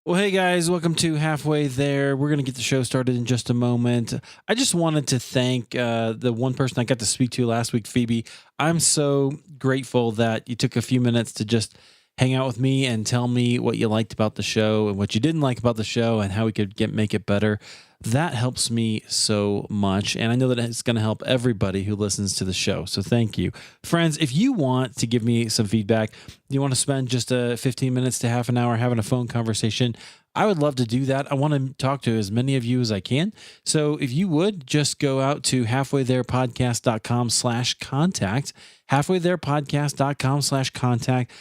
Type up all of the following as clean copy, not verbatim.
Well, hey guys, welcome to Halfway There. We're going to get the show started in just a moment. I just wanted to thank the one person I got to speak to last week, Phoebe. I'm so grateful that you took a few minutes to just hang out with me and tell me what you liked about the show and what you didn't like about the show and how we could make it better. That helps me so much. And I know that it's going to help everybody who listens to the show. So thank you. Friends, if you want to give me some feedback, you want to spend just 15 minutes to half an hour having a phone conversation, I would love to do that. I want to talk to as many of you as I can. So if you would just go out to halfwaytherepodcast.com/contact, halfwaytherepodcast.com/contact.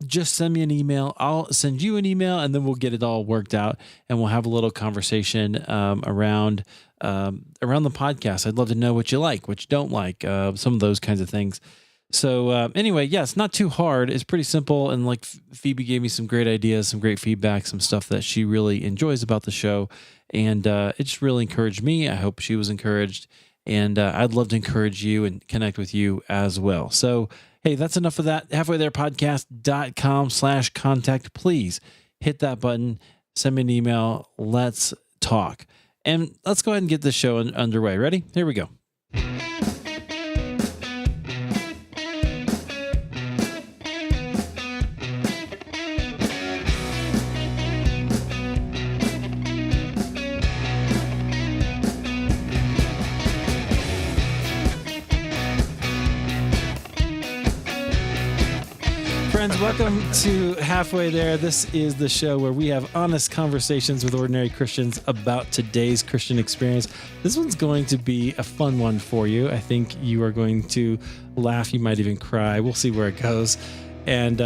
Just send me an email. I'll send you an email and then we'll get it all worked out and we'll have a little conversation around the podcast. I'd love to know what you like, what you don't like, some of those kinds of things. So anyway, yeah, it's not too hard. It's pretty simple. And like Phoebe gave me some great ideas, some great feedback, some stuff that she really enjoys about the show. And it just really encouraged me. I hope she was encouraged. And I'd love to encourage you and connect with you as well. So, hey, that's enough of that. halfwaytherepodcast.com/contact. Please hit that button, send me an email. Let's talk. And let's go ahead and get this show underway. Ready? Here we go. Friends, welcome to Halfway There. This is the show where we have honest conversations with ordinary Christians about today's Christian experience. This one's going to be a fun one for you. I think you are going to laugh. You might even cry. We'll see where it goes. And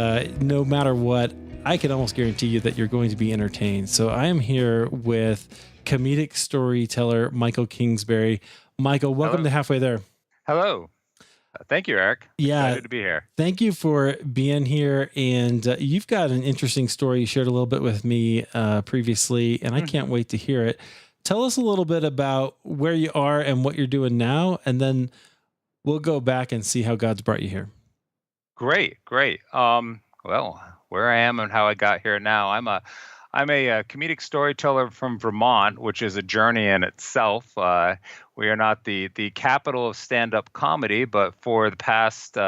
no matter what, I can almost guarantee you that you're going to be entertained. So I am here with comedic storyteller Michael Kingsbury. Michael, welcome to Halfway There. Hello. Thank you, Eric. Yeah. Excited to be here. Thank you for being here. And you've got an interesting story you shared a little bit with me previously, and I can't wait to hear it. Tell us a little bit about where you are and what you're doing now, and then we'll go back and see how God's brought you here. Great. Well, where I am and how I got here now, I'm a comedic storyteller from Vermont, which is a journey in itself. We are not the capital of stand-up comedy, but for the past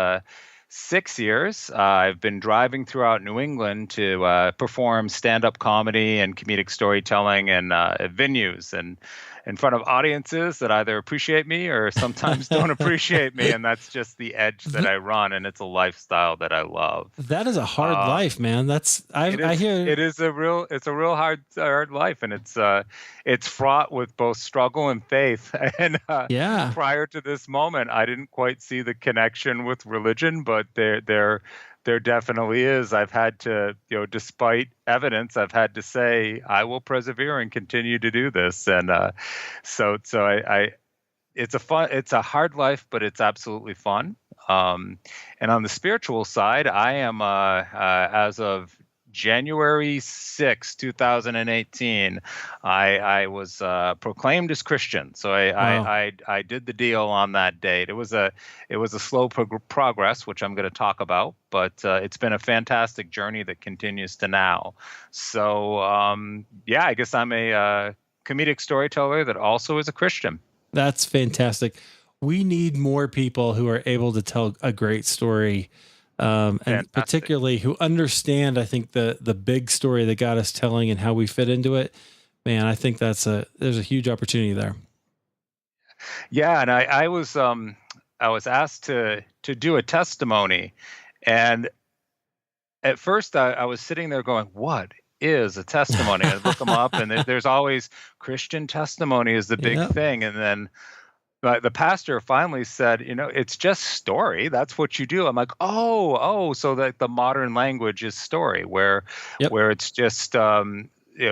6 years, I've been driving throughout New England to perform stand-up comedy and comedic storytelling in venues and in front of audiences that either appreciate me or sometimes don't appreciate me, and that's just the edge that I run, and it's a lifestyle that I love. That is a hard life, man. I hear it's a real hard life, and it's fraught with both struggle and faith. And prior to this moment, I didn't quite see the connection with religion, but there definitely is. I've had to, despite evidence, I've had to say I will persevere and continue to do this. And so it's a hard life, but it's absolutely fun. And on the spiritual side, I am as of January 6, 2018, I was proclaimed as Christian. So I did the deal on that date. It was a slow progress, which I'm going to talk about, but it's been a fantastic journey that continues to now. So I guess I'm a comedic storyteller that also is a Christian. That's fantastic. We need more people who are able to tell a great story. And particularly who understand, I think, the big story that God is telling and how we fit into it. Man, I think there's a huge opportunity there. Yeah, and I was asked to do a testimony, and at first I was sitting there going, "What is a testimony?" I look them up, and there's always Christian testimony is the big thing, and then. But the pastor finally said, it's just story. That's what you do. I'm like, so that the modern language is story, where it's just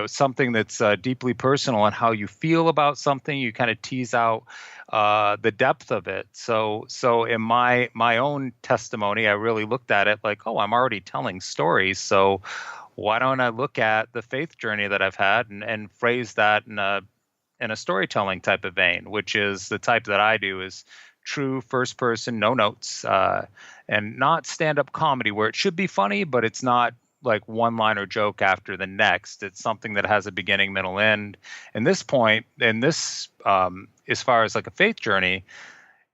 something that's deeply personal and how you feel about something. You kind of tease out the depth of it. So in my own testimony, I really looked at it like, I'm already telling stories. So why don't I look at the faith journey that I've had and phrase that in a storytelling type of vein, which is the type that I do, is true first person, no notes, and not stand-up comedy where it should be funny, but it's not like one-liner joke after the next. It's something that has a beginning, middle, end. And this point, and this, as far as like a faith journey,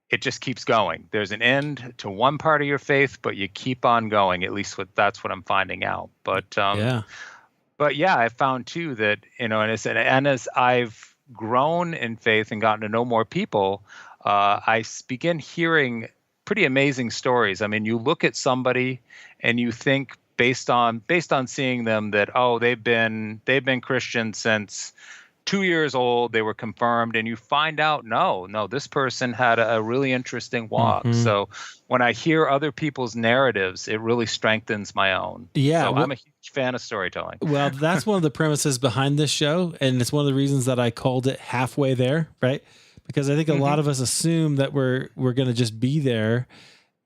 it just keeps going. There's an end to one part of your faith, but you keep on going. At least that's what I'm finding out. But yeah, I found too that, and as I've grown in faith and gotten to know more people, I begin hearing pretty amazing stories. I mean, you look at somebody and you think based on seeing them that, oh, they've been Christian since 2 years old, they were confirmed, and you find out, no, this person had a really interesting walk. Mm-hmm. So when I hear other people's narratives, it really strengthens my own. Yeah. So I'm a huge fan of storytelling. Well, that's one of the premises behind this show, and it's one of the reasons that I called it Halfway There, right? Because I think a lot of us assume that we're going to just be there,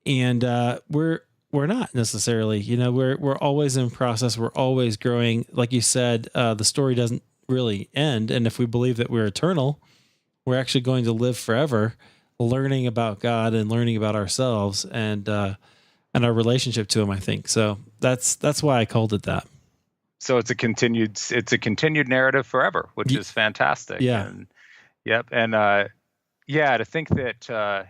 and we're not necessarily. We're always in process. We're always growing. Like you said, the story doesn't really end, and if we believe that we're eternal, we're actually going to live forever, learning about God and learning about ourselves and our relationship to Him. I think so. That's why I called it that. So it's a continued narrative forever, which is fantastic. Yeah. And, yep. And to think that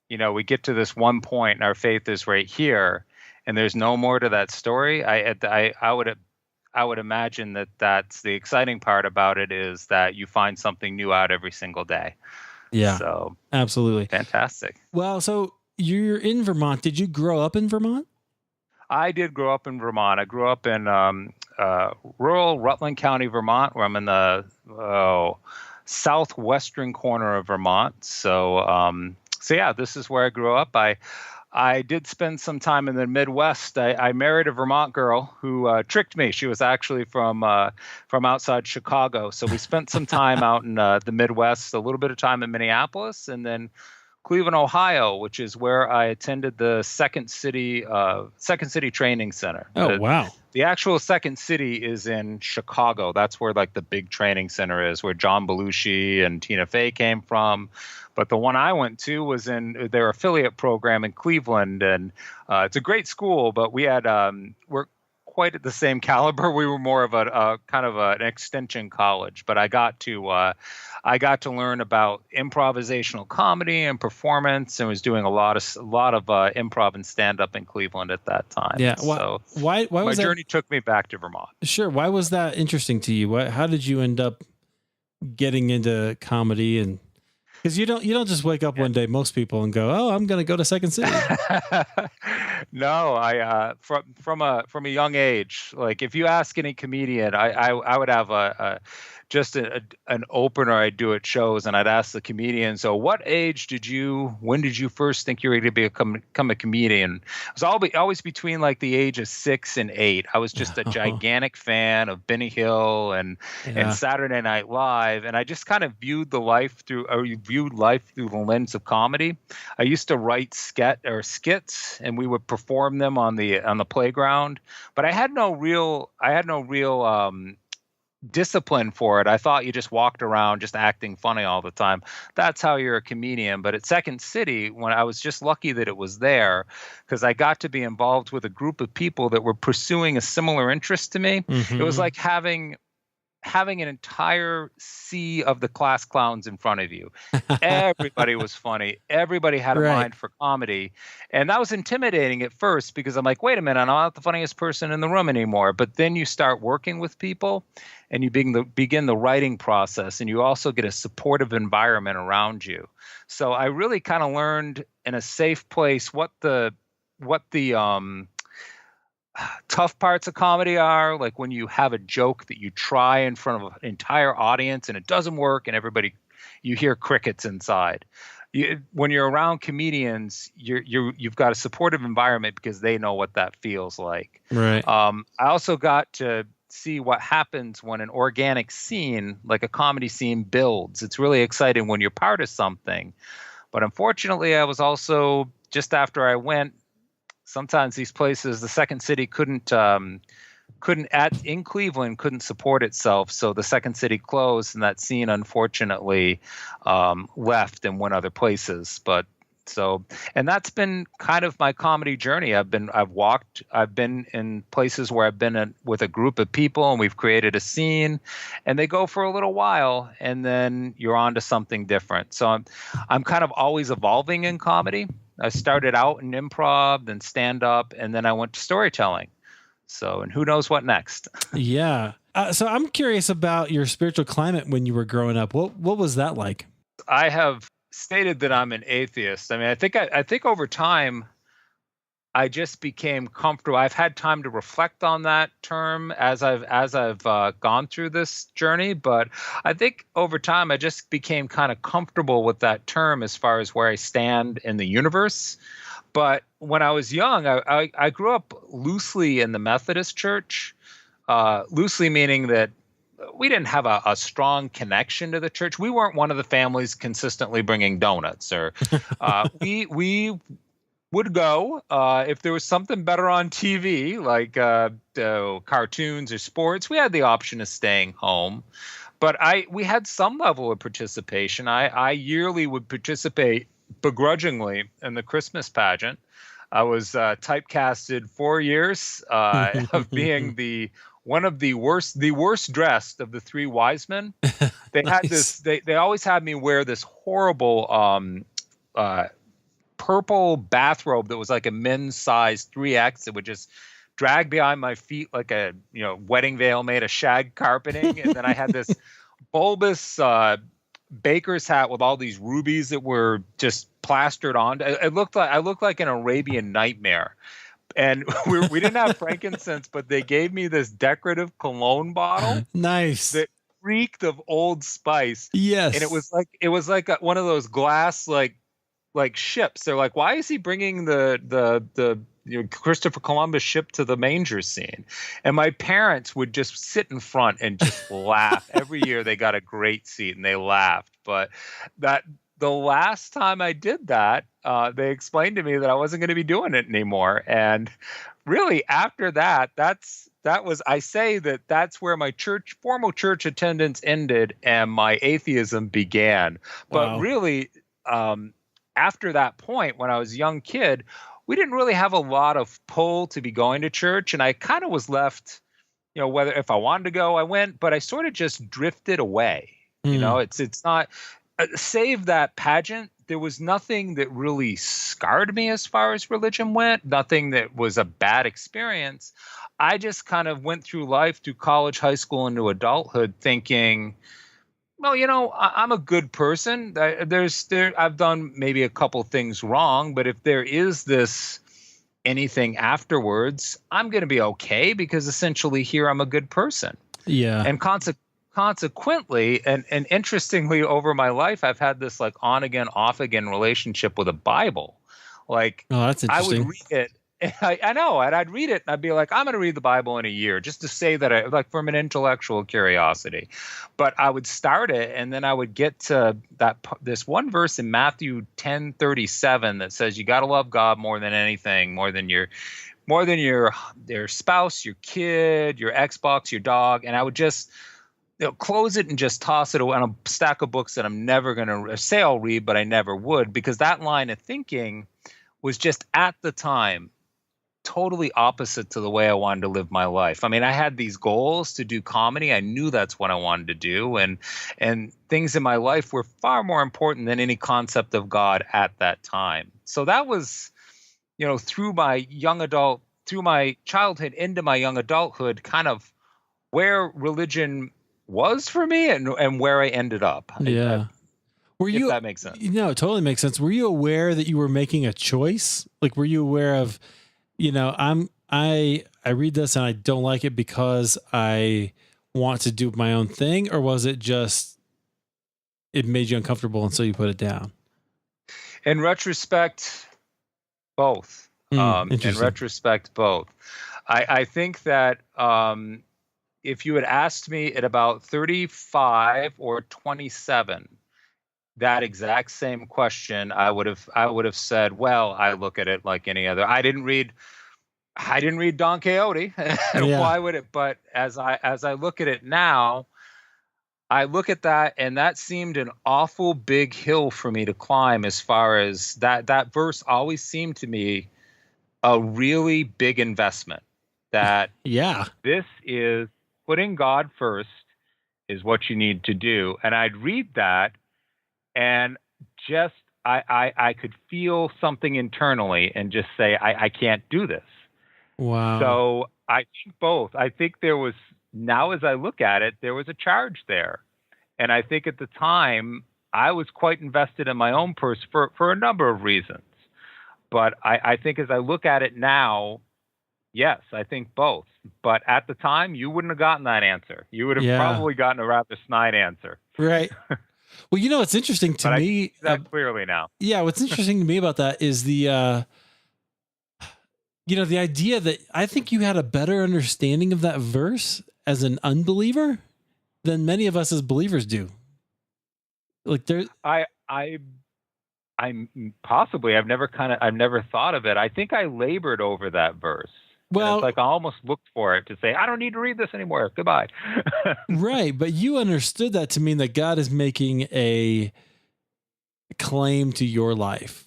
we get to this one point and our faith is right here, and there's no more to that story. I would imagine that that's the exciting part about it, is that you find something new out every single day. Yeah. So absolutely. Fantastic. Well, so you're in Vermont. Did you grow up in Vermont? I did grow up in Vermont. I grew up in rural Rutland County, Vermont, where I'm in the southwestern corner of Vermont. So yeah, this is where I grew up. I did spend some time in the Midwest. I married a Vermont girl who tricked me. She was actually from outside Chicago. So we spent some time out in the Midwest, a little bit of time in Minneapolis, and then Cleveland, Ohio, which is where I attended the Second City Training Center. Oh, wow. The actual Second City is in Chicago. That's where like the big training center is, where John Belushi and Tina Fey came from. But the one I went to was in their affiliate program in Cleveland, and it's a great school. But we had we're quite at the same caliber. We were more of a kind of an extension college. But I got to learn about improvisational comedy and performance, and was doing a lot of improv and stand up in Cleveland at that time. Yeah. So why was my journey took me back to Vermont. Sure. Why was that interesting to you? How did you end up getting into comedy? And because you don't just wake up one day, most people, and go, oh, I'm going to go to Second City. No, I from a young age, like if you ask any comedian, I would have an opener I'd do at shows, and I'd ask the comedian, so when did you first think you were going to become a comedian? It was always between like the age of 6 and 8. I was just a gigantic fan of Benny Hill and Saturday Night Live, and I just kind of viewed life through the lens of comedy. I used to write skits, and we would perform them on the playground, but I had no real discipline for it. I thought you just walked around just acting funny all the time. That's how you're a comedian. But at Second City, when I was just lucky that it was there, because I got to be involved with a group of people that were pursuing a similar interest to me. Mm-hmm. It was like having an entire sea of the class clowns in front of you. Everybody was funny. Everybody had a mind for comedy. And that was intimidating at first, because I'm like, wait a minute, I'm not the funniest person in the room anymore. But then you start working with people, and you begin the writing process, and you also get a supportive environment around you. So I really kind of learned in a safe place what the tough parts of comedy are, like when you have a joke that you try in front of an entire audience and it doesn't work, and you hear crickets inside. When you're around comedians, you've got a supportive environment because they know what that feels like. Right. I also got to see what happens when an organic scene, like a comedy scene, builds. It's really exciting when you're part of something. But unfortunately, I was also, just after I went, sometimes these places, the Second City in Cleveland couldn't support itself, so the Second City closed, and that scene unfortunately left and went other places. But So, and that's been kind of my comedy journey. I've been in places where I've been with a group of people and we've created a scene, and they go for a little while and then you're on to something different. So I'm kind of always evolving in comedy. I started out in improv, then stand up, and then I went to storytelling. So, and who knows what next? Yeah. So I'm curious about your spiritual climate when you were growing up. What was that like? I have stated that I'm an atheist. I mean, I think over time I just became comfortable. I've had time to reflect on that term as I've gone through this journey, but I think over time I just became kind of comfortable with that term as far as where I stand in the universe. But when I was young, I grew up loosely in the Methodist church, loosely meaning that we didn't have a strong connection to the church. We weren't one of the families consistently bringing donuts, or we would go if there was something better on TV, like cartoons or sports. We had the option of staying home, but we had some level of participation. I yearly would participate begrudgingly in the Christmas pageant. I was typecasted 4 years of being one of the worst dressed of the three wise men. They Nice. had this. They always had me wear this horrible purple bathrobe that was like a men's size 3X. It would just drag behind my feet like a wedding veil made of shag carpeting, and then I had this bulbous baker's hat with all these rubies that were just plastered on. I looked like an Arabian nightmare. And we didn't have frankincense, but they gave me this decorative cologne bottle. Nice. That reeked of Old Spice. Yes. And it was like one of those glass like ships. They're like, why is he bringing the Christopher Columbus ship to the manger scene? And my parents would just sit in front and just laugh. Every year they got a great seat and they laughed. But the last time I did that, they explained to me that I wasn't going to be doing it anymore. And really, after that, that's where my formal church attendance ended and my atheism began. But Wow. really, after that point, when I was a young kid, we didn't really have a lot of pull to be going to church, and I kind of was left, whether if I wanted to go, I went, but I sort of just drifted away. It's not. Save that pageant, there was nothing that really scarred me as far as religion went, nothing that was a bad experience. I just kind of went through life, through college, high school, into adulthood thinking, well, I'm a good person. I've done maybe a couple things wrong, but if there is this anything afterwards, I'm going to be okay because essentially here I'm a good person. Yeah. And consequently, and interestingly, over my life, I've had this like on again, off again relationship with a Bible. Like, Oh, that's I interesting. would read it. I know, and I'd read it, and I'd be like, I'm going to read the Bible in a year, just to say that from an intellectual curiosity. But I would start it, and then I would get to this one verse in Matthew 10:37 that says, "You got to love God more than anything, more than your spouse, your kid, your Xbox, your dog." And I would just close it and just toss it on a stack of books that I'm never going to say I'll read, but I never would, because that line of thinking was just at the time totally opposite to the way I wanted to live my life. I mean, I had these goals to do comedy. I knew that's what I wanted to do. And things in my life were far more important than any concept of God at that time. So that was, through my childhood into my young adulthood, kind of where religion was for me and where I ended up. Yeah. If that makes sense. No, it totally makes sense. Were you aware that you were making a choice? Like, were you aware of, I read this and I don't like it because I want to do my own thing, or was it just it made you uncomfortable and so you put it down? In retrospect, both. In retrospect, both. I think that if you had asked me at about 35 or 27, that exact same question, I would have said, well, I look at it like any other. I didn't read Don Quixote. Yeah. Why would it? But as I look at it now, I look at that, and that seemed an awful big hill for me to climb. As far as that verse always seemed to me a really big investment. That Yeah. this is putting God first is what you need to do. And I'd read that, and just I could feel something internally and just say, I can't do this. Wow. So I think both. I think there was, now as I look at it, there was a charge there. And I think at the time I was quite invested in my own purse for a number of reasons. But I think as I look at it now, yes, I think both. But at the time, you wouldn't have gotten that answer. You would have Yeah. probably gotten a rather snide answer. Right. Well, you know what's interesting to But I me? see that clearly now. Yeah, what's interesting to me about that is the the idea that I think you had a better understanding of that verse as an unbeliever than many of us as believers do. Like there, I'm possibly, I've never thought of it. I think I labored over that verse. And well, it's like I almost looked for it to say, I don't need to read this anymore. Goodbye. right, but you understood that to mean that God is making a claim to your life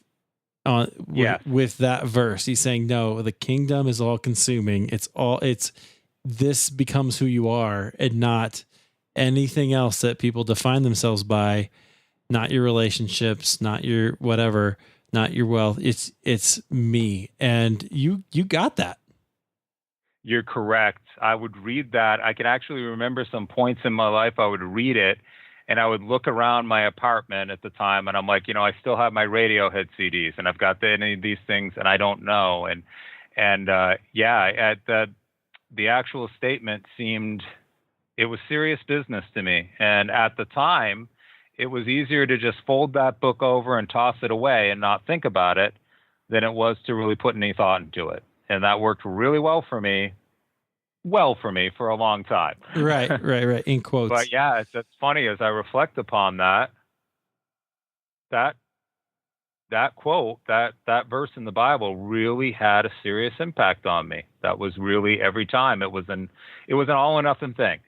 Yes. with that verse. He's saying, no, the kingdom is all consuming. This becomes who you are and not anything else that people define themselves by, not your relationships, not your whatever, not your wealth. It's me. And you got that. You're correct. I would read that. I can actually remember some points in my life I would read it, and I would look around my apartment at the time, and I'm like, I still have my Radiohead CDs, and I've got any of these things, and I don't know. At the actual statement seemed, it was serious business to me. And at the time, it was easier to just fold that book over and toss it away and not think about it than it was to really put any thought into it. And that worked really well for me for a long time. Right. In quotes. But yeah, it's funny as I reflect upon that quote, that verse in the Bible really had a serious impact on me. That was really, every time it was an all or nothing thing.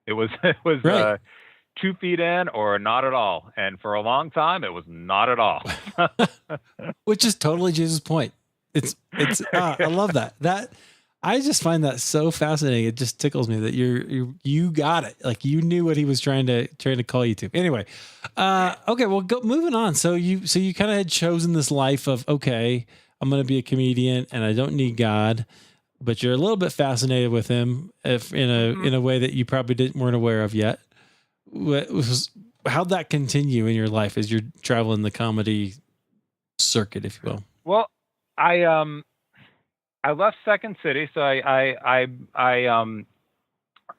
It was right. 2 feet in or not at all. And for a long time, it was not at all. Which is totally Jesus' point. I love that. I just find that so fascinating. It just tickles me that you got it. Like you knew what he was trying to call you to. Anyway, okay, well, moving on. So you kind of had chosen this life of, okay, I'm going to be a comedian and I don't need God, but you're a little bit fascinated with him, if in a way that you probably weren't aware of yet. How'd that continue in your life as you're traveling the comedy circuit, if you will? Well, I left Second City, so I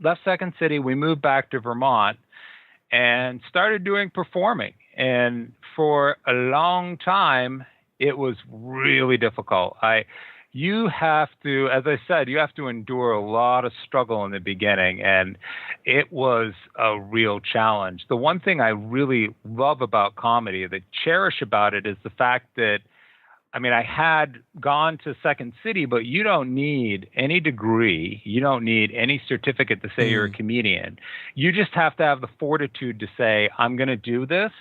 left Second City. We moved back to Vermont and started doing performing. And for a long time, it was really difficult. You have to, as I said, you have to endure a lot of struggle in the beginning, and it was a real challenge. The one thing I really love about comedy, that cherish about it, is the fact that, I had gone to Second City, but you don't need any degree. You don't need any certificate to say you're a comedian. You just have to have the fortitude to say, I'm going to do this.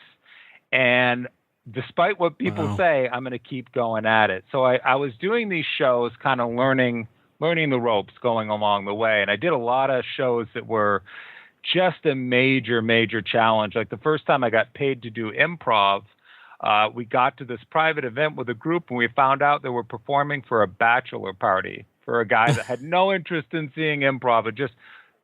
And despite what people say, I'm going to keep going at it. So I was doing these shows, kind of learning the ropes going along the way. And I did a lot of shows that were just a major, major challenge. Like the first time I got paid to do improv, we got to this private event with a group, and we found out they were performing for a bachelor party for a guy that had no interest in seeing improv. It just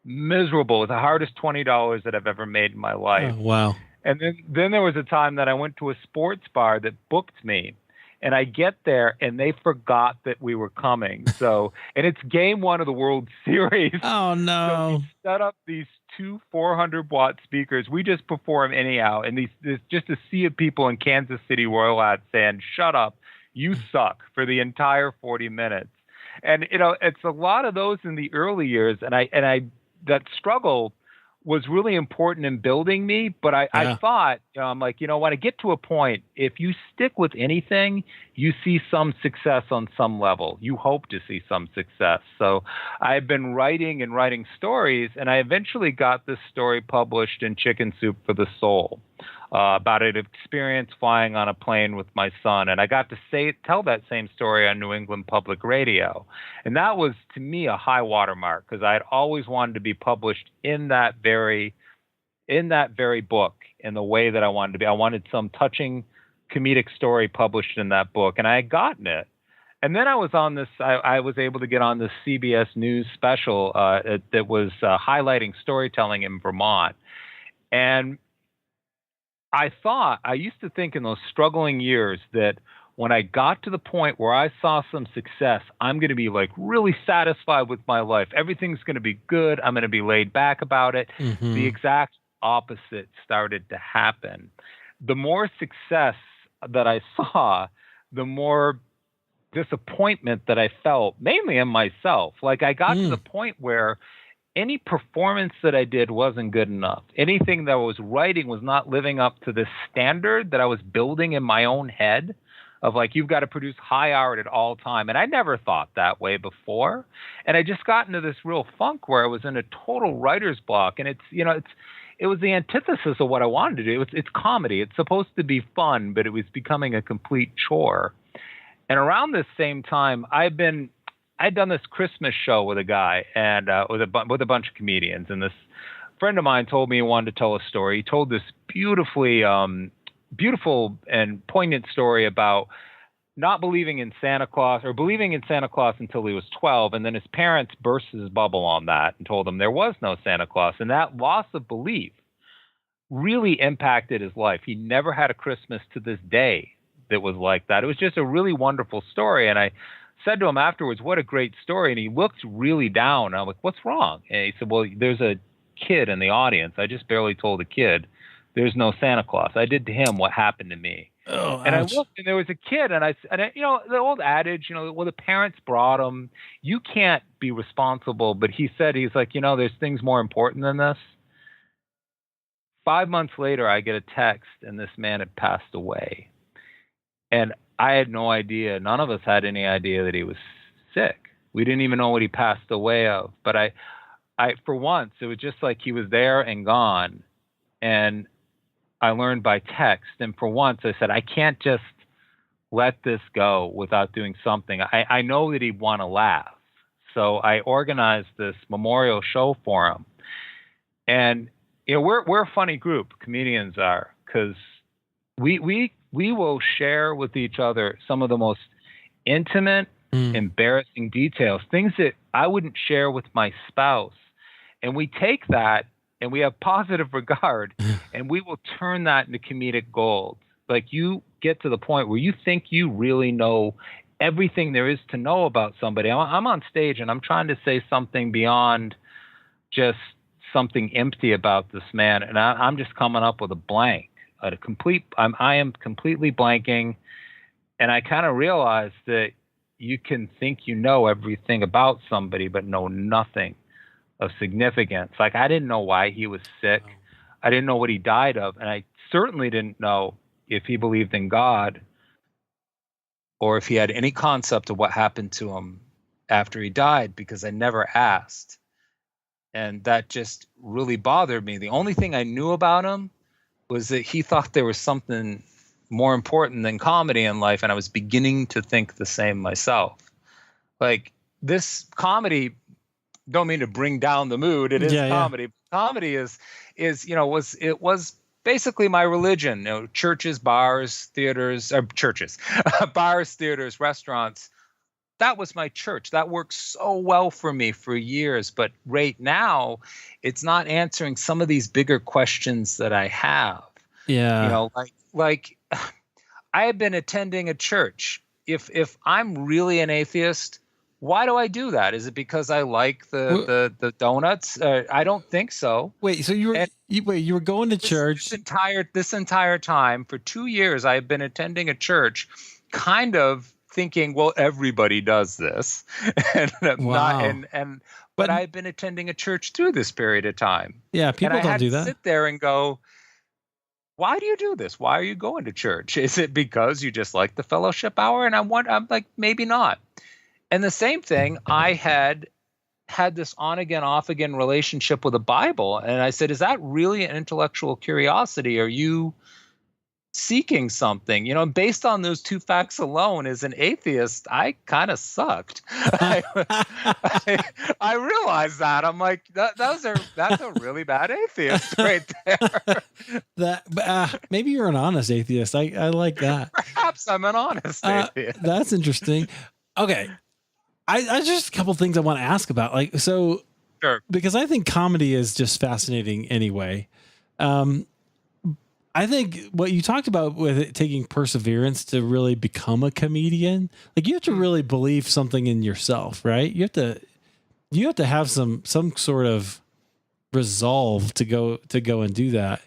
miserable. It was the hardest $20 that I've ever made in my life. Oh, wow. And then there was a time that I went to a sports bar that booked me, and I get there and they forgot that we were coming. So, and it's game 1 of the World Series. Oh no. So we set up these 2 400-watt speakers. We just perform anyhow. And there's just a sea of people in Kansas City Royal hats saying, shut up, you suck, for the entire 40 minutes. And, it's a lot of those in the early years. And I that struggle was really important in building me. But I thought, I'm like, when I get to a point, if you stick with anything, you see some success on some level. You hope to see some success. So I've been writing and writing stories, and I eventually got this story published in Chicken Soup for the Soul, about an experience flying on a plane with my son. And I got to tell that same story on New England Public Radio. And that was, to me, a high watermark, because I had always wanted to be published in that very book, in the way that I wanted to be. I wanted some touching comedic story published in that book, and I had gotten it. And then I was on this, I was able to get on this CBS News special that was highlighting storytelling in Vermont. And I used to think in those struggling years that when I got to the point where I saw some success, I'm going to be like really satisfied with my life. Everything's going to be good. I'm going to be laid back about it. Mm-hmm. The exact opposite started to happen. The more success that I saw, the more disappointment that I felt, mainly in myself. Like I got to the point where any performance that I did wasn't good enough. Anything that I was writing was not living up to this standard that I was building in my own head of like, you've got to produce high art at all time. And I never thought that way before. And I just got into this real funk where I was in a total writer's block. And it was the antithesis of what I wanted to do. It's comedy. It's supposed to be fun, but it was becoming a complete chore. And around this same time, I'd done this Christmas show with a guy and with a bunch of comedians. And this friend of mine told me he wanted to tell a story. He told this beautiful and poignant story about not believing in Santa Claus, or believing in Santa Claus until he was 12. And then his parents burst his bubble on that and told him there was no Santa Claus. And that loss of belief really impacted his life. He never had a Christmas to this day that was like that. It was just a really wonderful story. And I said to him afterwards, what a great story. And he looked really down. I'm like, what's wrong? And he said, well, there's a kid in the audience. I just barely told a kid there's no Santa Claus. I did to him what happened to me. Oh, and ouch. I looked, and there was a kid, and I, the old adage, well, the parents brought him. You can't be responsible. But he said, he's like, there's things more important than this. 5 months later, I get a text, and this man had passed away. And I had no idea. None of us had any idea that he was sick. We didn't even know what he passed away of. But I for once, it was just like he was there and gone. And I learned by text. And for once, I said, I can't just let this go without doing something. I know that he'd want to laugh. So I organized this memorial show for him. And we're a funny group, comedians are, because we will share with each other some of the most intimate, embarrassing details, things that I wouldn't share with my spouse. And we take that and we have positive regard, and we will turn that into comedic gold. Like, you get to the point where you think you really know everything there is to know about somebody. I'm on stage and I'm trying to say something beyond just something empty about this man, and I'm just coming up with a blank. I am completely blanking, and I kind of realized that you can think you know everything about somebody but know nothing of significance. Like, I didn't know why he was sick. I didn't know what he died of, and I certainly didn't know if he believed in God or if he had any concept of what happened to him after he died, because I never asked. And that just really bothered me. The only thing I knew about him was that he thought there was something more important than comedy in life, and I was beginning to think the same myself. Like, this comedy, don't mean to bring down the mood. It is comedy. Yeah. Comedy was basically my religion. Churches, bars, theaters, bars, theaters, restaurants. That was my church. That worked so well for me for years. But right now, it's not answering some of these bigger questions that I have. Yeah. Like I have been attending a church. If I'm really an atheist, why do I do that? Is it because I like the donuts? I don't think so. Wait, so you were going to church this entire time for 2 years? I've been attending a church, kind of thinking, well, everybody does this, and wow. but But I've been attending a church through this period of time. yeah, And people I don't had do to that. sit there and go, why do you do this? Why are you going to church? Is it because you just like the fellowship hour? And I'm like, maybe not. And the same thing, I had this on again, off again relationship with the Bible. And I said, is that really an intellectual curiosity? Are you seeking something? And based on those two facts alone, as an atheist, I kind of sucked. I realized that. I'm like, that's a really bad atheist right there. Maybe you're an honest atheist. I like that. Perhaps I'm an honest atheist. That's interesting. Okay. I just a couple things I want to ask about. Like, so, Sure. because I think comedy is just fascinating anyway. I think what you talked about with it taking perseverance to really become a comedian, like you have to really believe something in yourself, right? You have to have some sort of resolve to go and do that.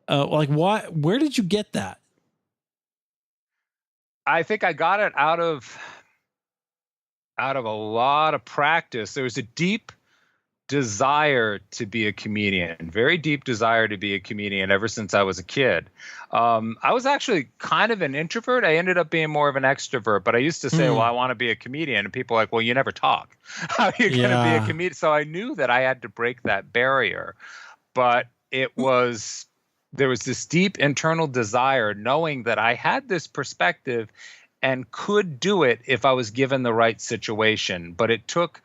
Like where did you get that? I think I got it out of a lot of practice. There was a deep desire to be a comedian, very deep desire to be a comedian ever since I was a kid. I was actually kind of an introvert. I ended up being more of an extrovert, but I used to say, well, I want to be a comedian. And people are like, well, you never talk. How are you going to be a comedian? So I knew that I had to break that barrier. But there was this deep internal desire, knowing that I had this perspective and could do it if I was given the right situation. But it took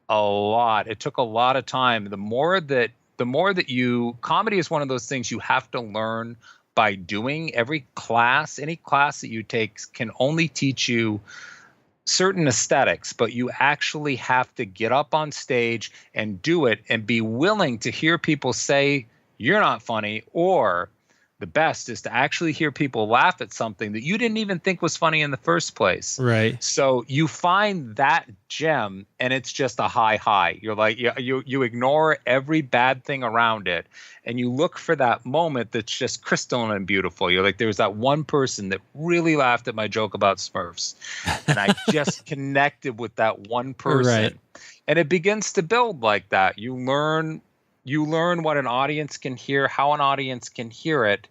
a lot. It took a lot of time. The more that comedy is one of those things you have to learn by doing. Any class that you take can only teach you certain aesthetics, but you actually have to get up on stage and do it and be willing to hear people say you're not funny, or the best is to actually hear people laugh at something that you didn't even think was funny in the first place. Right. So you find that gem and it's just a high. You're like, you ignore every bad thing around it and you look for that moment that's just crystalline and beautiful. You're like, there's that one person that really laughed at my joke about Smurfs. And I just connected with that one person. Right. And it begins to build like that. You learn what an audience can hear, how an audience can hear it,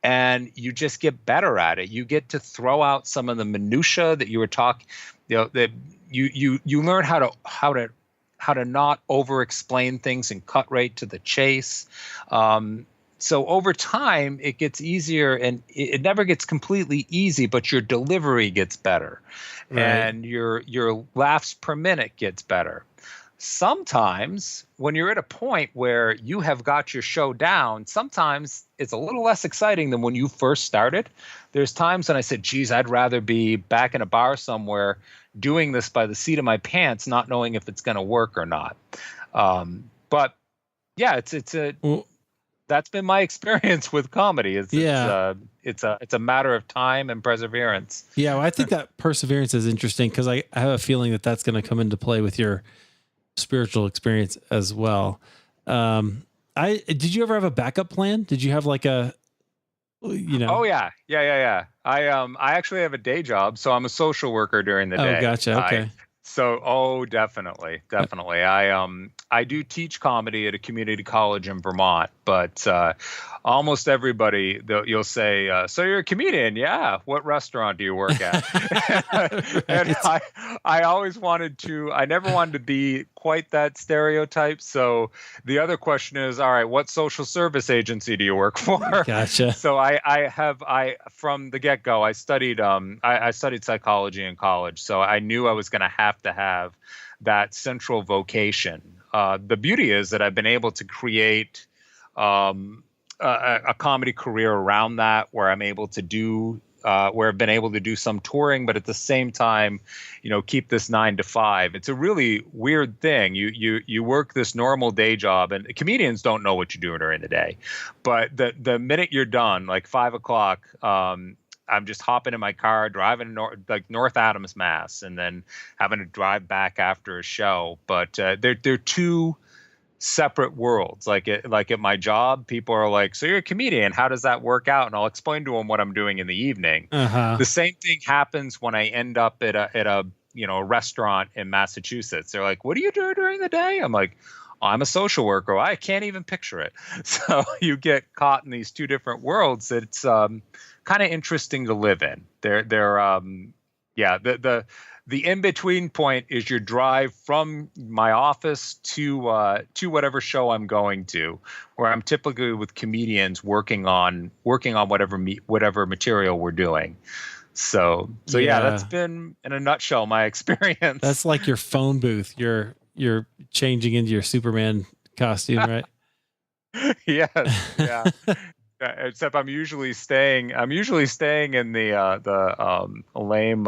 and you just get better at it. You get to throw out some of the minutia that you were talking, that you learn how to not over explain things and cut right to the chase. So over time it gets easier, and it never gets completely easy, but your delivery gets better, right. And your laughs per minute gets better. Sometimes when you're at a point where you have got your show down, sometimes it's a little less exciting than when you first started. There's times when I said, geez, I'd rather be back in a bar somewhere doing this by the seat of my pants, not knowing if it's going to work or not. But yeah, that's been my experience with comedy. It's a matter of time and perseverance. Yeah, well, I think that perseverance is interesting because I have a feeling that that's going to come into play with your spiritual experience as well. Did you ever have a backup plan? Did you have like a, Oh yeah. I actually have a day job, so I'm a social worker during the day. Oh, gotcha. Okay. Definitely. I do teach comedy at a community college in Vermont, but almost everybody, you'll say, so you're a comedian? Yeah. What restaurant do you work at? And I never wanted to be quite that stereotype. So the other question is, all right, what social service agency do you work for? Gotcha. So I from the get-go, I studied psychology in college. So I knew I was going to have that central vocation. The beauty is that I've been able to create a comedy career around that, where I've been able to do some touring, but at the same time, keep this 9 to 5. It's a really weird thing. You work this normal day job, and comedians don't know what you're doing during the day, but the minute you're done, like 5 o'clock, I'm just hopping in my car, driving North Adams, Mass, and then having to drive back after a show. But they're two separate worlds. Like at my job, people are like, so you're a comedian, how does that work out? And I'll explain to them what I'm doing in the evening. The same thing happens when I end up at a restaurant in Massachusetts. They're like, "What do you do during the day?" I'm like, "I'm a social worker." I can't even picture it. So you get caught in these two different worlds. It's kind of interesting to live in. The in between point is your drive from my office to whatever show I'm going to, where I'm typically with comedians working on whatever material we're doing. So yeah, that's been in a nutshell my experience. That's like your phone booth. You're changing into your Superman costume, right? Yes, yeah. Except I'm usually staying in the lame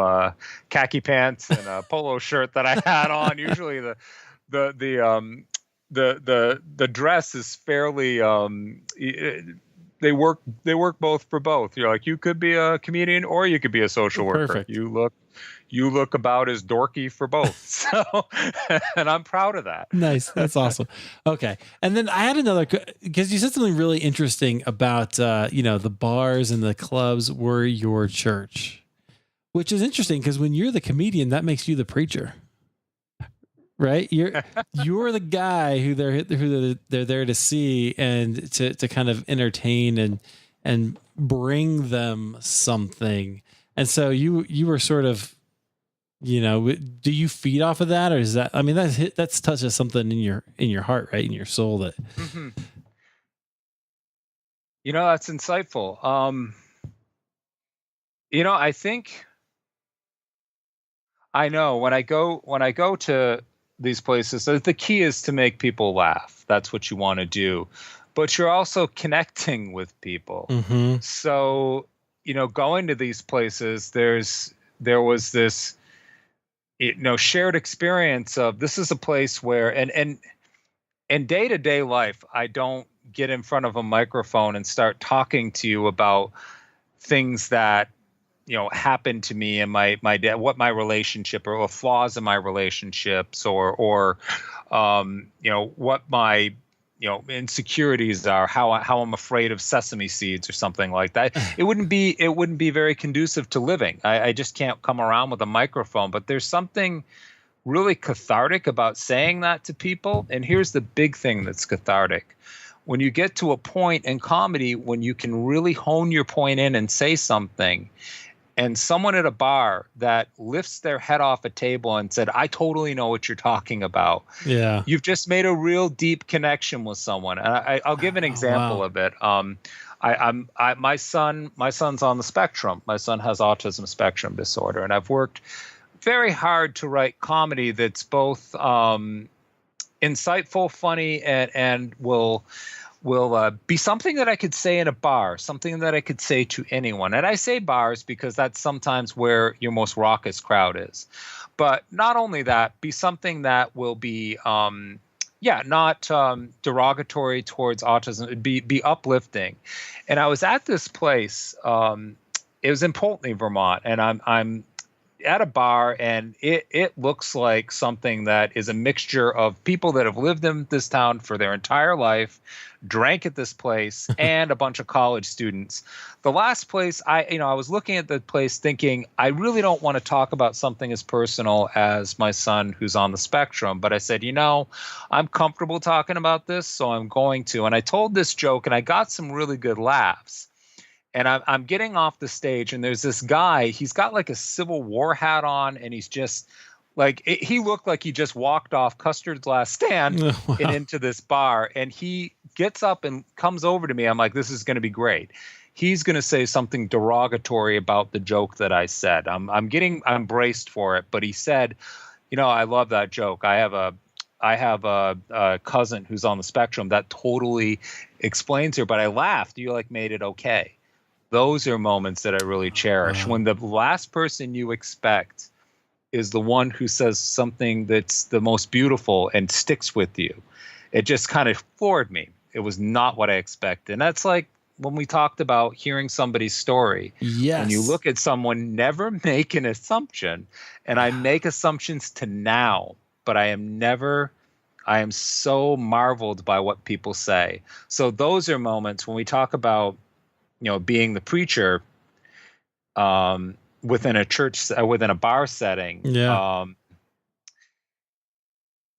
khaki pants and a polo shirt that I had on. Usually the dress is fairly they work both for both. You're like, you could be a comedian or you could be a social worker. Perfect. You look about as dorky for both. So, and I'm proud of that. Nice. That's awesome. Okay. And then I had another, because you said something really interesting about, the bars and the clubs were your church, which is interesting because when you're the comedian, that makes you the preacher, right? You're the guy who they're there to see and to kind of entertain and bring them something. And so you were sort of, do you feed off of that, or is that? I mean, that's touches something in your heart, right, in your soul. That mm-hmm. That's insightful. I think I know when I go to these places, the key is to make people laugh. That's what you want to do, but you're also connecting with people. Mm-hmm. So going to these places, there was this shared experience of, this is a place where, and in day-to-day life, I don't get in front of a microphone and start talking to you about things that happened to me and my dad, what my relationship or flaws in my relationships or what my insecurities are, how I'm afraid of sesame seeds or something like that. It wouldn't be very conducive to living. I just can't come around with a microphone. But there's something really cathartic about saying that to people. And here's the big thing that's cathartic. When you get to a point in comedy when you can really hone your point in and say something, and someone at a bar that lifts their head off a table and said, "I totally know what you're talking about." Yeah. You've just made a real deep connection with someone. And I'll give an example of it. My son's on the spectrum. My son has autism spectrum disorder, and I've worked very hard to write comedy that's both insightful, funny, and will be something that I could say in a bar, something that I could say to anyone. And I say bars because that's sometimes where your most raucous crowd is. But not only that, be something that will be, not derogatory towards autism, be uplifting. And I was at this place, it was in Poultney, Vermont, and I'm at a bar, and it looks like something that is a mixture of people that have lived in this town for their entire life, drank at this place, and a bunch of college students. The last place, I was looking at the place thinking, I really don't want to talk about something as personal as my son who's on the spectrum. But I said, I'm comfortable talking about this, so I'm going to. And I told this joke, and I got some really good laughs. And I'm getting off the stage, and there's this guy. He's got like a Civil War hat on, and he's just like, he looked like he just walked off Custard's Last Stand and into this bar. And he gets up and comes over to me. I'm like, this is going to be great. He's going to say something derogatory about the joke that I said. I'm braced for it. But he said, I love that joke. I have a cousin who's on the spectrum that totally explains her, but I laughed. You made it okay. Those are moments that I really cherish. When the last person you expect is the one who says something that's the most beautiful and sticks with you. It just kind of floored me. It was not what I expected. And that's like when we talked about hearing somebody's story. Yes. When you look at someone, never make an assumption. And I make assumptions to now, but I am so marveled by what people say. So those are moments when we talk about, being the preacher. within a church, within a bar setting. Yeah.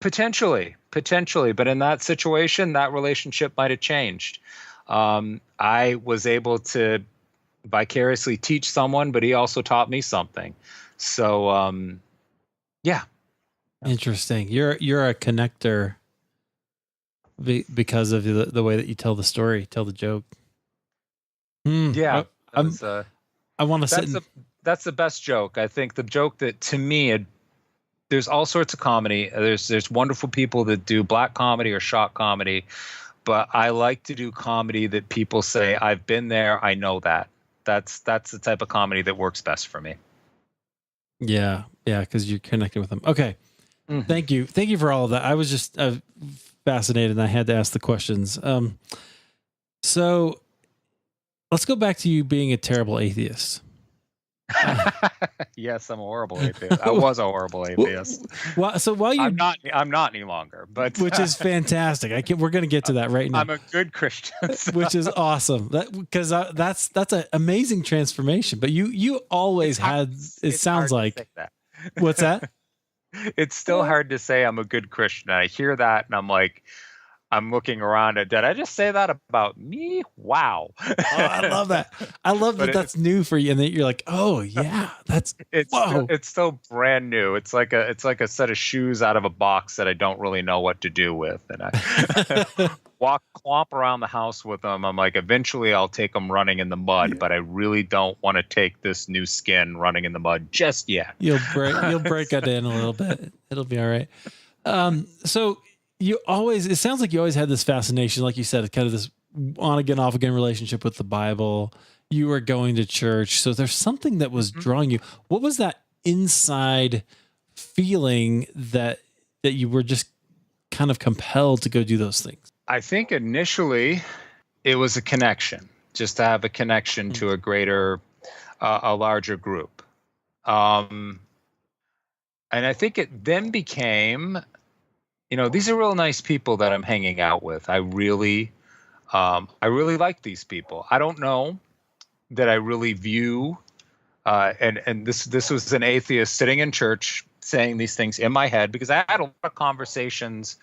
Potentially, but in that situation, that relationship might have changed. I was able to vicariously teach someone, but he also taught me something. So, yeah. Interesting. You're a connector because of the way that you tell the story, tell the joke. Yeah. I want to sit. That's the best joke. I think the joke that, to me, there's all sorts of comedy. There's wonderful people that do black comedy or shock comedy, but I like to do comedy that people say, I've been there, I know that. That's the type of comedy that works best for me. Yeah, because you're connecting with them. Okay, thank you for all of that. I was just fascinated, and I had to ask the questions. So let's go back to you being a terrible atheist. Yes, I'm a horrible atheist. I was a horrible atheist. Well, so while you, I'm not any longer, but which is fantastic. We're going to get to that right now. I'm a good Christian, which is awesome. Because that's an amazing transformation. But you always had. It sounds like. What's that? It's still hard to say I'm a good Christian. I hear that, and I'm like, I'm looking around at, did I just say that about me? Wow. Oh, I love that. I love that that's new for you. And then you're like, oh yeah, it's still brand new. It's like a set of shoes out of a box that I don't really know what to do with. And I clomp around the house with them. I'm like, eventually I'll take them running in the mud, but I really don't want to take this new skin running in the mud just yet. You'll break it in a little bit. It'll be all right. So it sounds like you always had this fascination, like you said, kind of this on again, off again relationship with the Bible. You were going to church. So there's something that was drawing you. What was that inside feeling that you were just kind of compelled to go do those things? I think initially it was a connection, just to have a connection to a greater, a larger group. And I think it then became, these are real nice people that I'm hanging out with. I really like these people. I don't know that I really view, and this was an atheist sitting in church saying these things in my head, because I had a lot of conversations,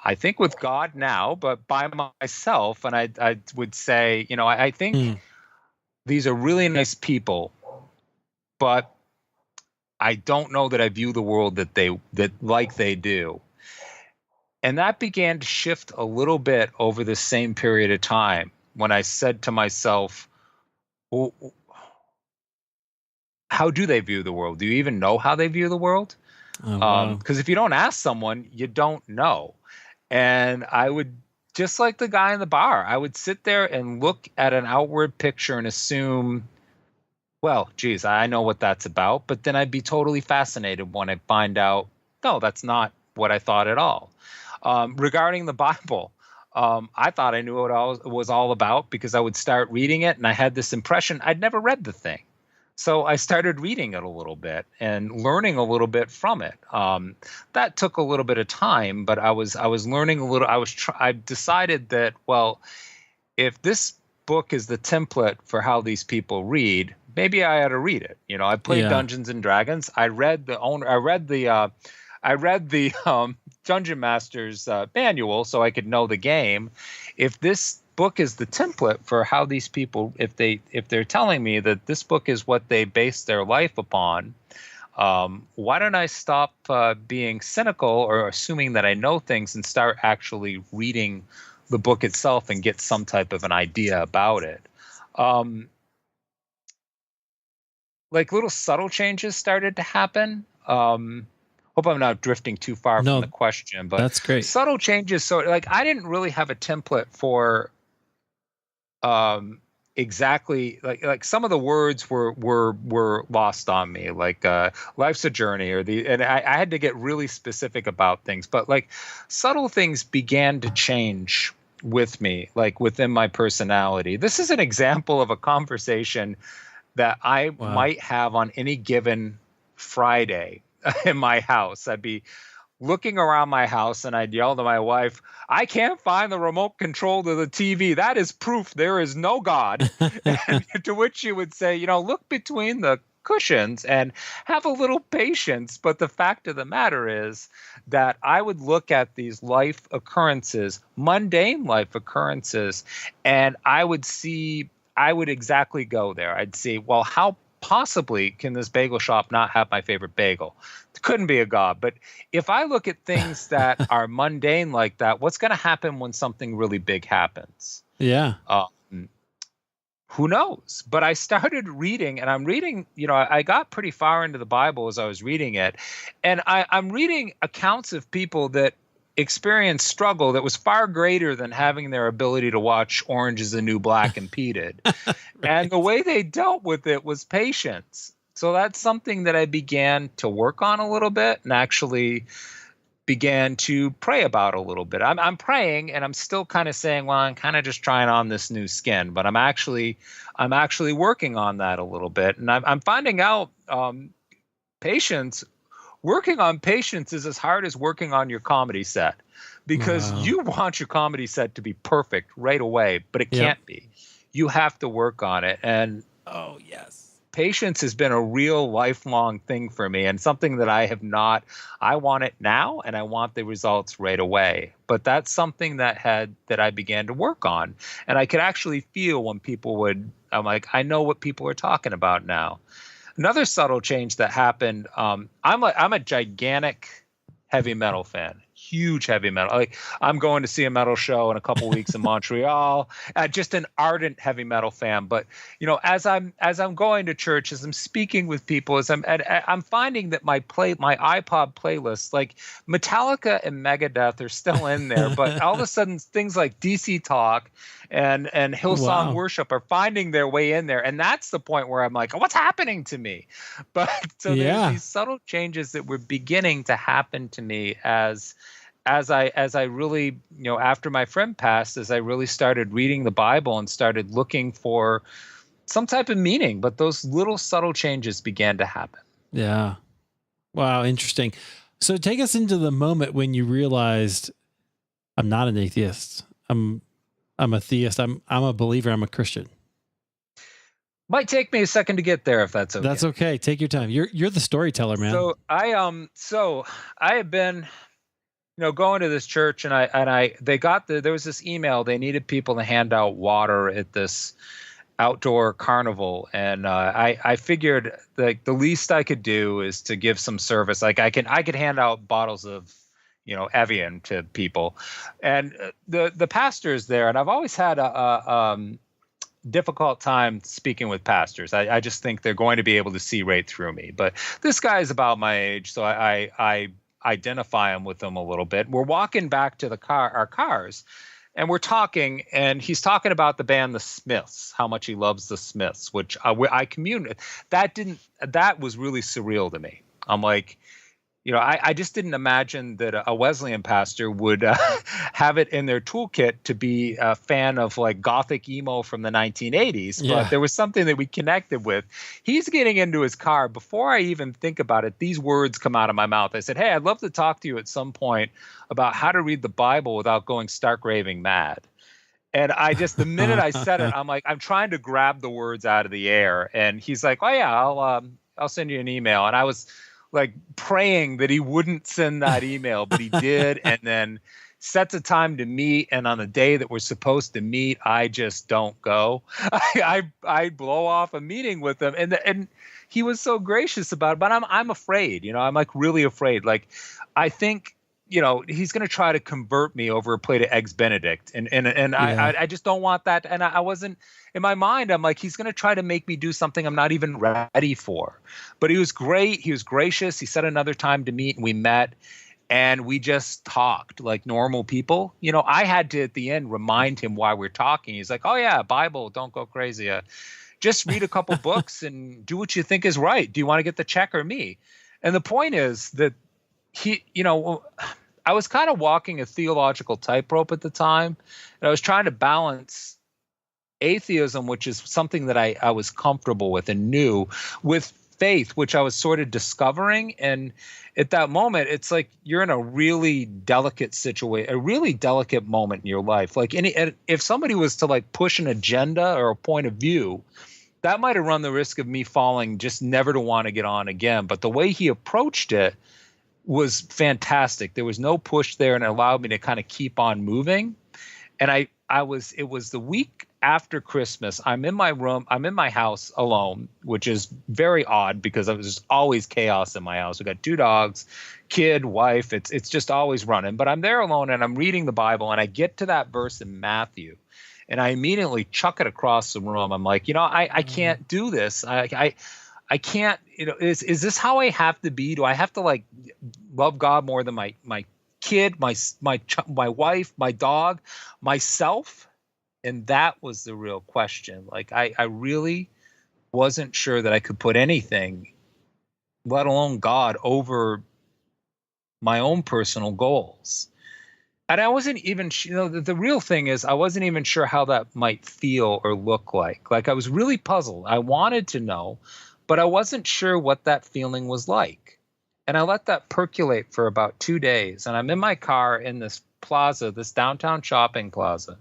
I think, with God now, but by myself. And I would say, I think these are really nice people, but I don't know that I view the world that like they do. And that began to shift a little bit over the same period of time when I said to myself, well, how do they view the world? Do you even know how they view the world? Oh, wow. Because if you don't ask someone, you don't know. And I would, just like the guy in the bar, I would sit there and look at an outward picture and assume, well, geez, I know what that's about. But then I'd be totally fascinated when I find out, no, that's not what I thought at all. Regarding the Bible, I thought I knew what it was all about because I would start reading it, and I had this impression I'd never read the thing. So I started reading it a little bit and learning a little bit from it. That took a little bit of time, but I was learning a little. I decided that, well, if this book is the template for how these people read, maybe I ought to read it. I played Dungeons and Dragons. I read the Dungeon Master's manual so I could know the game. If this book is the template for how these people, if they're telling me that this book is what they base their life upon, why don't I stop being cynical or assuming that I know things and start actually reading the book itself and get some type of an idea about it? Like little subtle changes started to happen. Hope I'm not drifting too far from the question, but that's great. Subtle changes. So I didn't really have a template for exactly like some of the words were lost on me, like life's a journey, and I had to get really specific about things, but like subtle things began to change with me, like within my personality. This is an example of a conversation that I might have on any given Friday in my house. I'd be looking around my house and I'd yell to my wife, I can't find the remote control to the TV. That is proof there is no God. And to which she would say, look between the cushions and have a little patience. But the fact of the matter is that I would look at these life occurrences, mundane life occurrences, and I would exactly go there. I'd see, well, how possibly can this bagel shop not have my favorite bagel? It couldn't be a God. But if I look at things that are mundane like that, what's going to happen when something really big happens? Yeah. Who knows? But I started reading, and I'm reading, I got pretty far into the Bible as I was reading it. And I'm reading accounts of people that experienced struggle that was far greater than having their ability to watch Orange is the New Black impeded. Right. And the way they dealt with it was patience. So that's something that I began to work on a little bit and actually began to pray about a little bit. I'm praying, and I'm still kind of saying, well, I'm kind of just trying on this new skin, but I'm actually working on that a little bit. And I'm finding out patience. Working on patience is as hard as working on your comedy set, because you want your comedy set to be perfect right away, but it can't be. You have to work on it. And patience has been a real lifelong thing for me, and something that I want it now, and I want the results right away. But that's something that I began to work on. And I could actually feel when I'm like, I know what people are talking about now. Another subtle change that happened, I'm a gigantic heavy metal fan. Huge heavy metal. Like, I'm going to see a metal show in a couple weeks in Montreal. Just an ardent heavy metal fan. But as I'm going to church, as I'm speaking with people, I'm finding that my iPod playlists, like Metallica and Megadeth, are still in there. But all of a sudden, things like DC Talk and Hillsong Worship are finding their way in there, and that's the point where I'm like, what's happening to me? But so there's these subtle changes that were beginning to happen to me as I really, after my friend passed, as I really started reading the Bible and started looking for some type of meaning. But those little subtle changes began to happen. Yeah. Wow. Interesting. So take us into the moment when you realized, I'm not an atheist. I'm a theist. I'm a believer. I'm a Christian. Might take me a second to get there, if that's okay. That's okay. Take your time. You're the storyteller, man. So I have been, going to this church, and there was this email. They needed people to hand out water at this outdoor carnival, and I figured, like, the least I could do is to give some service. Like, I could hand out bottles of Evian to people, and the pastor is there, and I've always had a difficult time speaking with pastors. I just think they're going to be able to see right through me. But this guy is about my age, so I identify him with him a little bit. We're walking back to our cars, and we're talking, and he's talking about the band The Smiths, how much he loves The Smiths, which I communicate. That was really surreal to me. I'm like, I just didn't imagine that a Wesleyan pastor would have it in their toolkit to be a fan of, like, gothic emo from the 1980s. But there was something that we connected with. He's getting into his car. Before I even think about it, these words come out of my mouth. I said, hey, I'd love to talk to you at some point about how to read the Bible without going stark raving mad. And the minute I said it, I'm like, I'm trying to grab the words out of the air. And he's like, oh yeah, I'll send you an email. And I was like praying that he wouldn't send that email, but he did. And then sets a time to meet. And on the day that we're supposed to meet, I just don't go. I blow off a meeting with him, and he was so gracious about it. But I'm afraid, I'm like really afraid. Like, I think, he's going to try to convert me over a plate of eggs Benedict. And I just don't want that. And I wasn't, in my mind, I'm like, he's going to try to make me do something I'm not even ready for. But he was great. He was gracious. He set another time to meet, and we met, and we just talked like normal people. I had to, at the end, remind him why we're talking. He's like, oh yeah, Bible, don't go crazy. Just read a couple books and do what you think is right. Do you want to get the check or me? And the point is that I was kind of walking a theological tightrope at the time, and I was trying to balance atheism, which is something that I was comfortable with and knew, with faith, which I was sort of discovering. And at that moment, it's like you're in a really delicate situation, a really delicate moment in your life. Like if somebody was to, like, push an agenda or a point of view, that might have run the risk of me falling, just never to want to get on again. But the way he approached it was fantastic. There was no push there, and it allowed me to kind of keep on moving. And it was the week after Christmas. I'm in my room. I'm in my house alone, which is very odd because there's always chaos in my house. We got 2 dogs, kid, wife. It's just always running. But I'm there alone, and I'm reading the Bible, and I get to that verse in Matthew, and I immediately chuck it across the room. I'm like, I can't do this. I can't. Is this how I have to be? Do I have to like love God more than my kid, my wife, my dog, myself? And that was the real question. Like I really wasn't sure that I could put anything, let alone God, over my own personal goals. And I wasn't even, the real thing is I wasn't even sure how that might feel or look like. Like I was really puzzled. I wanted to know, but I wasn't sure what that feeling was like. And I let that percolate for about 2 days. And I'm in my car in this plaza, this downtown shopping plaza.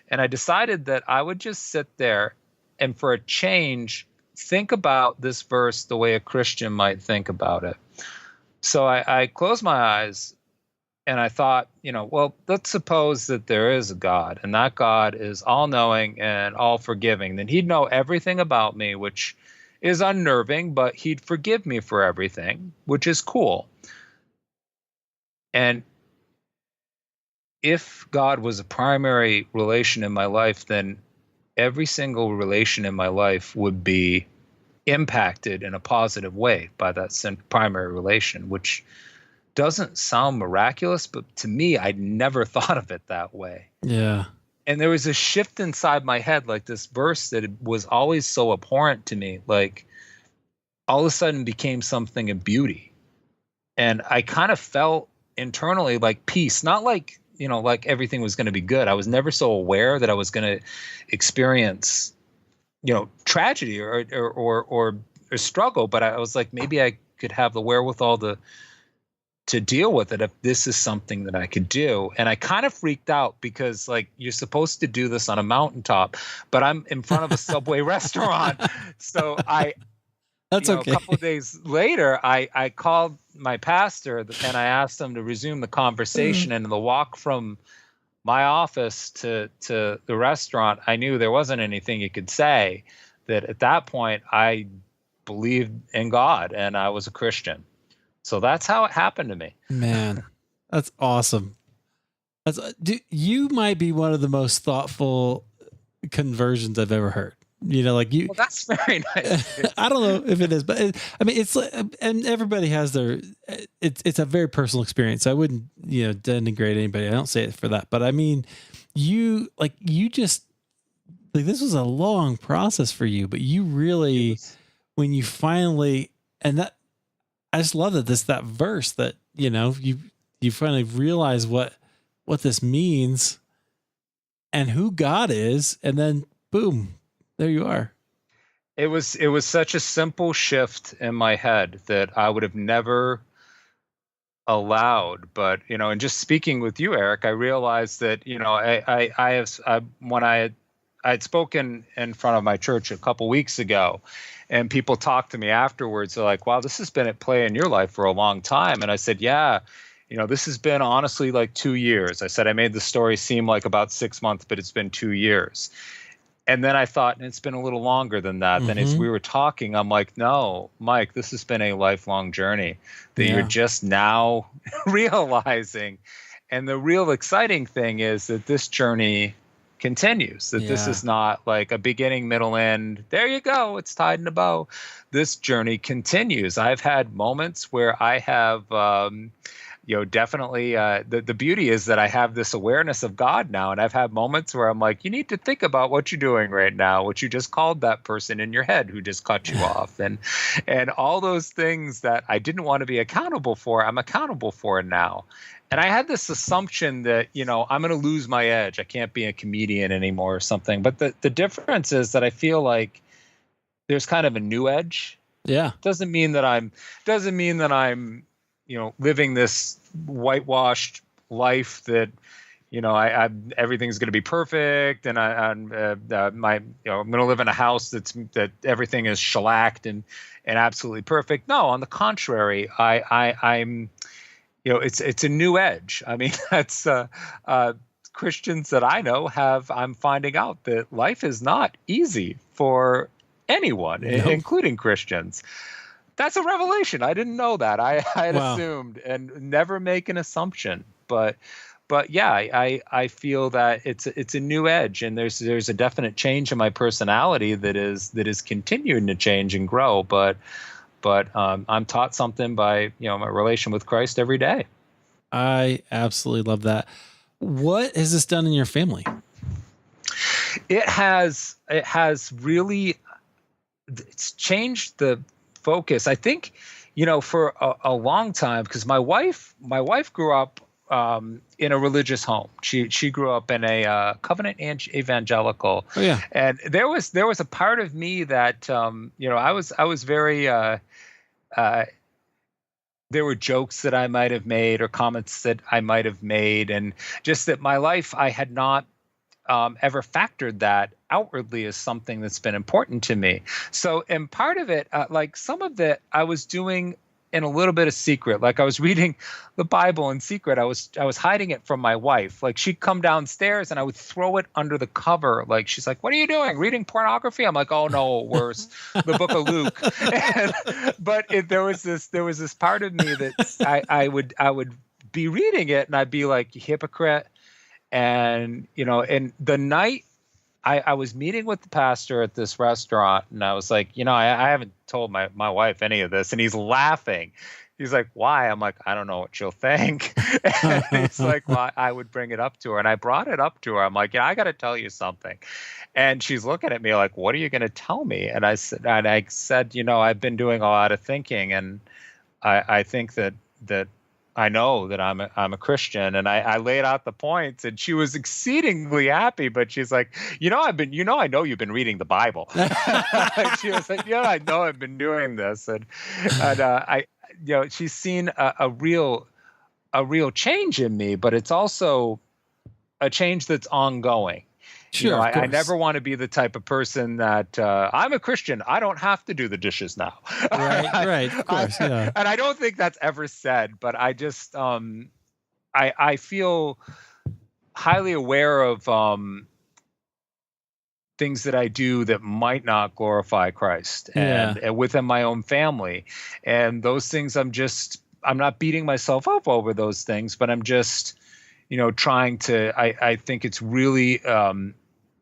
And I decided that I would just sit there and for a change, think about this verse the way a Christian might think about it. So I closed my eyes and I thought, well, let's suppose that there is a God and that God is all knowing and all forgiving. Then he'd know everything about me, which is unnerving, but he'd forgive me for everything, which is cool. And if God was a primary relation in my life, then every single relation in my life would be impacted in a positive way by that primary relation, which doesn't sound miraculous, but to me, I'd never thought of it that way. Yeah. And there was a shift inside my head, like this verse that was always so abhorrent to me, like all of a sudden became something of beauty. And I kind of felt internally like peace, not like, like everything was going to be good. I was never so aware that I was going to experience, tragedy or struggle, but I was like, maybe I could have the wherewithal to deal with it if this is something that I could do. And I kind of freaked out because like you're supposed to do this on a mountaintop, but I'm in front of a Subway restaurant. So That's okay. A couple of days later, I called my pastor and I asked him to resume the conversation. And the walk from my office to the restaurant, I knew there wasn't anything you could say. That at that point, I believed in God and I was a Christian. So that's how it happened to me. Man, that's awesome. You might be one of the most thoughtful conversions I've ever heard. Like you. Well, that's very nice. I don't know if it is, but it's like, and everybody has it's a very personal experience. I wouldn't, denigrate anybody. I don't say it for that, but I mean, this was a long process for you, but you really, when you finally, and that, I just love that verse that, you finally realize what this means and who God is. And then boom, there you are. It was such a simple shift in my head that I would have never allowed. But, and just speaking with you, Eric, I realized that, when I had spoken in front of my church a couple weeks ago, and people talked to me afterwards. They're like, wow, this has been at play in your life for a long time. And I said, yeah, this has been honestly like 2 years. I said, I made the story seem like about 6 months, but it's been 2 years. And then I thought, and it's been a little longer than that. Then as we were talking, I'm like, no, Mike, this has been a lifelong journey that you're just now realizing. And the real exciting thing is that this journey continues, that this is not like a beginning, middle, end. There you go. It's tied in a bow. This journey continues. I've had moments where I have, definitely the beauty is that I have this awareness of God now. And I've had moments where I'm like, you need to think about what you're doing right now, what you just called that person in your head who just cut you off. And all those things that I didn't want to be accountable for, I'm accountable for now. And I had this assumption that, I'm going to lose my edge. I can't be a comedian anymore or something. But the difference is that I feel like there's kind of a new edge. Yeah. Doesn't mean that I'm, living this whitewashed life that, I everything's going to be perfect, and I'm I'm going to live in a house that everything is shellacked and absolutely perfect. No, on the contrary, I'm it's a new edge. I mean, that's Christians that I know I'm finding out that life is not easy for anyone, Nope. including Christians. That's a revelation. I didn't know that. I had Wow. assumed, and never make an assumption. But yeah, I feel that it's a new edge, and there's a definite change in my personality that is continuing to change and grow. But I'm taught something by my relation with Christ every day. I absolutely love that. What has this done in your family? It has really, it's changed the focus. I think for a long time, because my wife grew up in a religious home. She grew up in a covenant evangelical. Oh yeah. And there was a part of me that I was very there were jokes that I might have made or comments that I might have made, and just that my life, I had not ever factored that outwardly as something that's been important to me. So, and part of it, like some of it, I was doing in a little bit of secret. Like I was reading the Bible in secret. I was hiding it from my wife. Like she'd come downstairs and I would throw it under the cover. Like she's like, "What are you doing? Reading pornography?" I'm like, "Oh no, worse, the Book of Luke." But there was this part of me that I would be reading it and I'd be like, "Hypocrite." And and the night I was meeting with the pastor at this restaurant, and I was like, I haven't told my wife any of this, and he's laughing. He's like, "Why?" I'm like, "I don't know what she'll think." And he's like, "Well, I would bring it up to her," and I brought it up to her. I'm like, "I got to tell you something," and she's looking at me like, "What are you going to tell me?" And I said, "I've been doing a lot of thinking, and I think that I know that I'm a Christian," and I laid out the points, and she was exceedingly happy. But she's like, I know you've been reading the Bible. She was like, I know I've been doing this, and she's seen a real change in me, but it's also a change that's ongoing. Sure, of I course. never want to be the type of person that I'm a Christian, I don't have to do the dishes now. Right, of course, yeah. And I don't think that's ever said, but I just I feel highly aware of things that I do that might not glorify Christ, and within my own family. And those things, I'm not beating myself up over those things, but I'm just trying to, I think it's really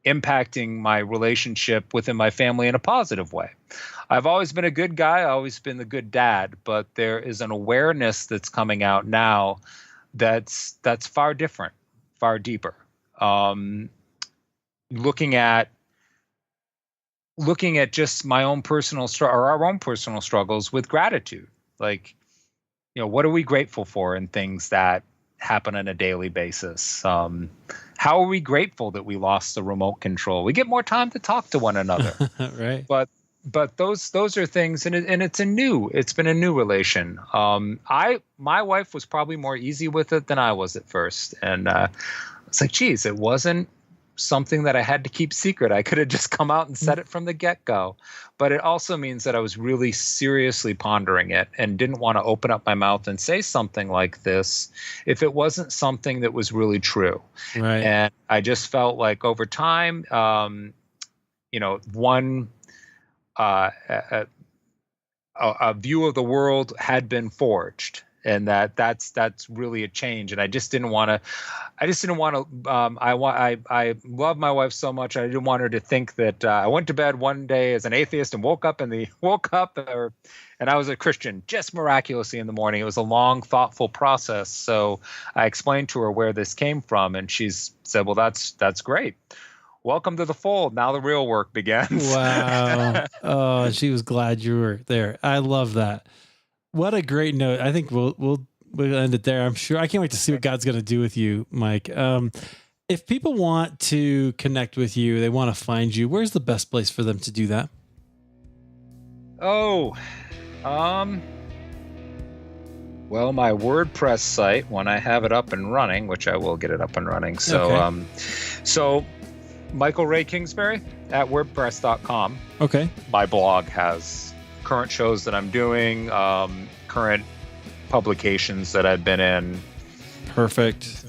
impacting my relationship within my family in a positive way. I've always been a good guy, I've always been the good dad, but there is an awareness that's coming out now that's far different, far deeper. Looking at just my own personal or our own personal struggles with gratitude. Like, what are we grateful for in things that happen on a daily basis? How are we grateful that we lost the remote control? We get more time to talk to one another. Right. But those are things, and it's been a new relation. My wife was probably more easy with it than I was at first, and it's like, geez, it wasn't something that I had to keep secret. I could have just come out and said it from the get-go. But it also means that I was really seriously pondering it and didn't want to open up my mouth and say something like this if it wasn't something that was really true. Right. And I just felt like over time, one a view of the world had been forged, and that's really a change. And I just didn't want to. I love my wife so much. I didn't want her to think that I went to bed one day as an atheist and woke up and I was a Christian just miraculously in the morning. It was a long, thoughtful process. So I explained to her where this came from, and she said, "Well, that's great. Welcome to the fold. Now the real work begins." Wow. Oh, she was glad you were there. I love that. What a great note. I think we'll end it there. I'm sure. I can't wait to see what God's going to do with you, Mike. If people want to connect with you, they want to find you, where's the best place for them to do that? Oh, Well, my WordPress site, when I have it up and running, which I will get it up and running. So, Okay. So Michael Ray Kingsbury at WordPress.com. Okay. My blog has current shows that I'm doing, current publications that I've been in. Perfect.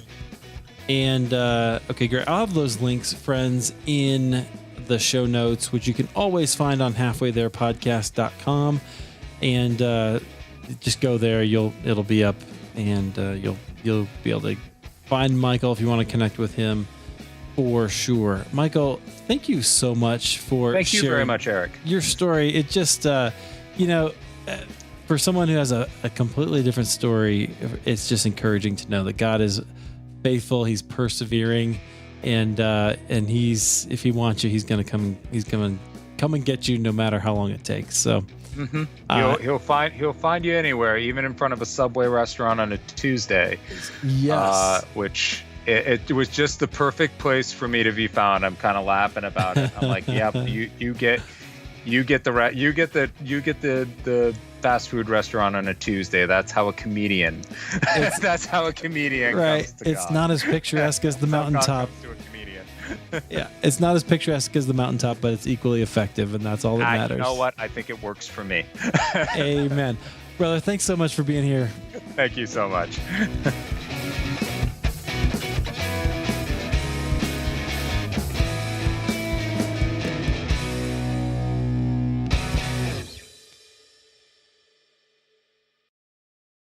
And okay, great. I'll have those links, friends, in the show notes, which you can always find on halfwaytherepodcast.com. And just go there. It'll be up, and you'll be able to find Michael if you want to connect with him for sure. Michael, thank you so much for Thank you very sharing much, Eric. your story. It just for someone who has a completely different story, it's just encouraging to know that God is faithful. He's persevering, and he's, if he wants you, he's gonna come and get you no matter how long it takes. So. Mm-hmm. He'll find you anywhere, even in front of a Subway restaurant on a Tuesday. Yes, which it was just the perfect place for me to be found. I'm kind of laughing about it. I'm like, yep, you get the fast food restaurant on a Tuesday. That's how a comedian. That's how a comedian right. comes to It's God. not as picturesque as the mountaintop. Yeah, it's not as picturesque as the mountaintop, but it's equally effective, and that's all that matters. You know what? I think it works for me. Amen. Brother, thanks so much for being here. Thank you so much.